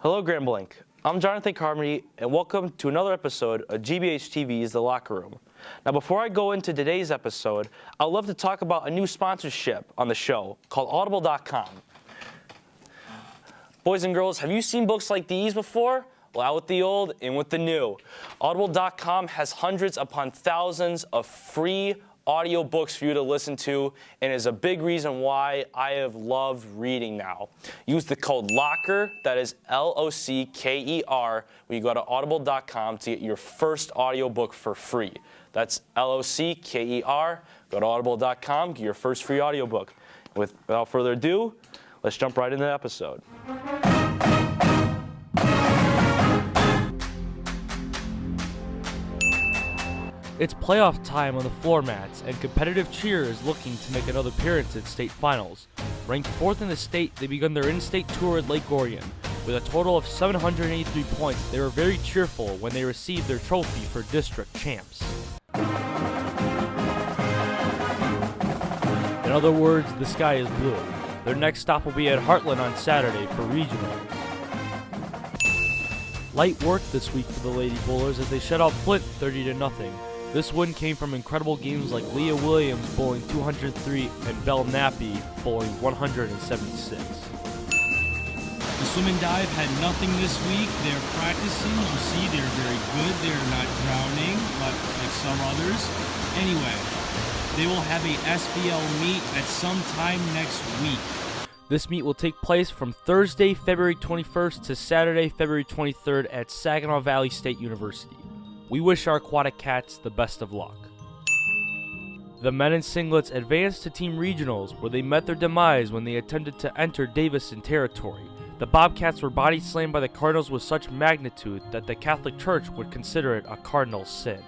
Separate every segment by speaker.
Speaker 1: Hello, Grand Blanc. I'm Jonathan Carmody, and welcome to another episode of GBH TV's The Locker Room. Now, before I go into today's episode, I'd love to talk about a new sponsorship on the show called Audible.com. Boys and girls, have you seen books like these before? Well, out with the old, in with the new. Audible.com has hundreds upon thousands of free audiobooks for you to listen to, and is a big reason why I have loved reading now. Use the code LOCKER, that is LOCKER, when you go to audible.com to get your first audiobook for free. That's LOCKER. Go to audible.com, get your first free audiobook. Without further ado, let's jump right into the episode.
Speaker 2: It's playoff time on the floor mats, and competitive cheer is looking to make another appearance at state finals. Ranked 4th in the state, they begun their in-state tour at Lake Orion. With a total of 783 points, they were very cheerful when they received their trophy for district champs. In other words, the sky is blue. Their next stop will be at Heartland on Saturday for regionals. Light work this week for the Lady Bowlers as they shut out Flint 30-0. This win came from incredible games like Leah Williams bowling 203 and Belle Nappy bowling 176.
Speaker 3: The swim and dive had nothing this week. They're practicing. You see, they're very good. They're not drowning like some others. Anyway, they will have a SBL meet at some time next week.
Speaker 2: This meet will take place from Thursday, February 21st to Saturday, February 23rd at Saginaw Valley State University. We wish our aquatic cats the best of luck. The men in singlets advanced to team regionals, where they met their demise when they attempted to enter Davison territory. The Bobcats were body slammed by the Cardinals with such magnitude that the Catholic Church would consider it a cardinal sin.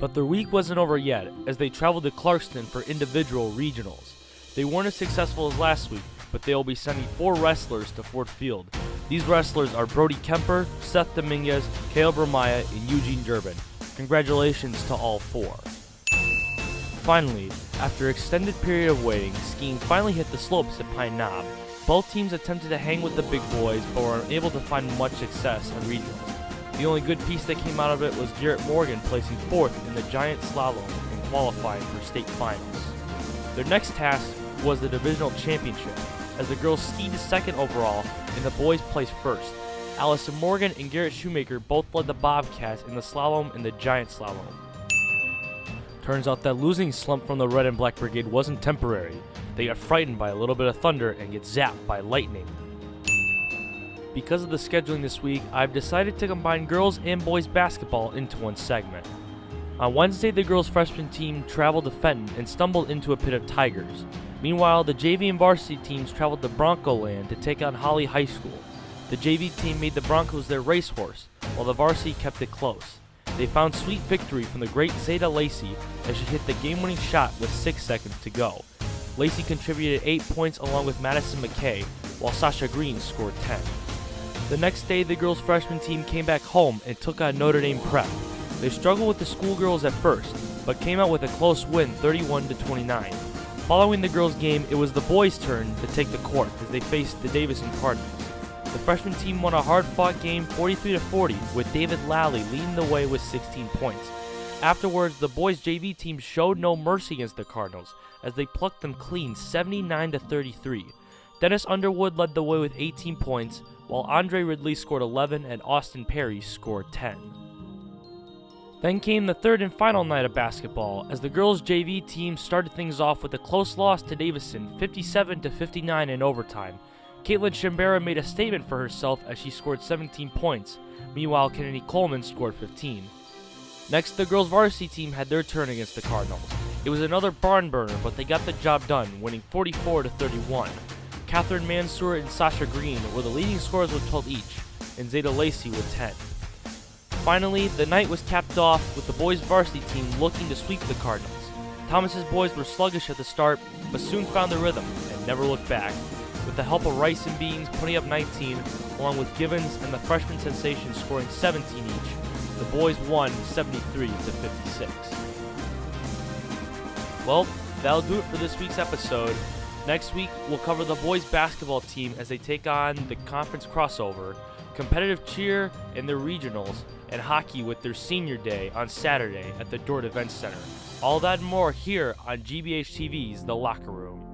Speaker 2: But their week wasn't over yet, as they traveled to Clarkston for individual regionals. They weren't as successful as last week, but they will be sending 4 wrestlers to Ford Field. These wrestlers are Brody Kemper, Seth Dominguez, Caleb Ramaya, and Eugene Durbin. Congratulations to all 4. Finally, after an extended period of waiting, skiing finally hit the slopes at Pine Knob. Both teams attempted to hang with the big boys, but were unable to find much success on regionals. The only good piece that came out of it was Garrett Morgan placing 4th in the giant slalom and qualifying for state finals. Their next task was the divisional championship, as the girls skied to 2nd overall and the boys placed 1st. Allison Morgan and Garrett Shoemaker both led the Bobcats in the slalom and the giant slalom. Turns out that losing slump from the Red and Black Brigade wasn't temporary. They got frightened by a little bit of thunder and get zapped by lightning. Because of the scheduling this week, I've decided to combine girls and boys basketball into one segment. On Wednesday, the girls' freshman team traveled to Fenton and stumbled into a pit of tigers. Meanwhile, the JV and varsity teams traveled to Bronco Land to take on Holly High School. The JV team made the Broncos their racehorse, while the varsity kept it close. They found sweet victory from the great Zeta Lacey as she hit the game-winning shot with 6 seconds to go. Lacey contributed 8 points along with Madison McKay, while Sasha Green scored 10. The next day, the girls' freshman team came back home and took on Notre Dame Prep. They struggled with the schoolgirls at first, but came out with a close win 31-29. Following the girls' game, it was the boys' turn to take the court as they faced the Davison Cardinals. The freshman team won a hard-fought game 43-40, with David Lally leading the way with 16 points. Afterwards, the boys' JV team showed no mercy against the Cardinals as they plucked them clean 79-33. Dennis Underwood led the way with 18 points, while Andre Ridley scored 11 and Austin Perry scored 10. Then came the third and final night of basketball, as the girls' JV team started things off with a close loss to Davison, 57-59 in overtime. Caitlin Shimbera made a statement for herself as she scored 17 points. Meanwhile, Kennedy Coleman scored 15. Next, the girls' varsity team had their turn against the Cardinals. It was another barn burner, but they got the job done, winning 44-31. Catherine Mansour and Sasha Green were the leading scorers with 12 each, and Zeta Lacey with 10. Finally, the night was capped off with the boys' varsity team looking to sweep the Cardinals. Thomas's boys were sluggish at the start, but soon found their rhythm and never looked back. With the help of Rice and Beans putting up 19, along with Gibbons and the freshman sensation scoring 17 each, the boys won 73-56. Well, that'll do it for this week's episode. Next week, we'll cover the boys basketball team as they take on the conference crossover, competitive cheer in their regionals, and hockey with their senior day on Saturday at the Dordt Events Center. All that and more here on GBH TV's The Locker Room.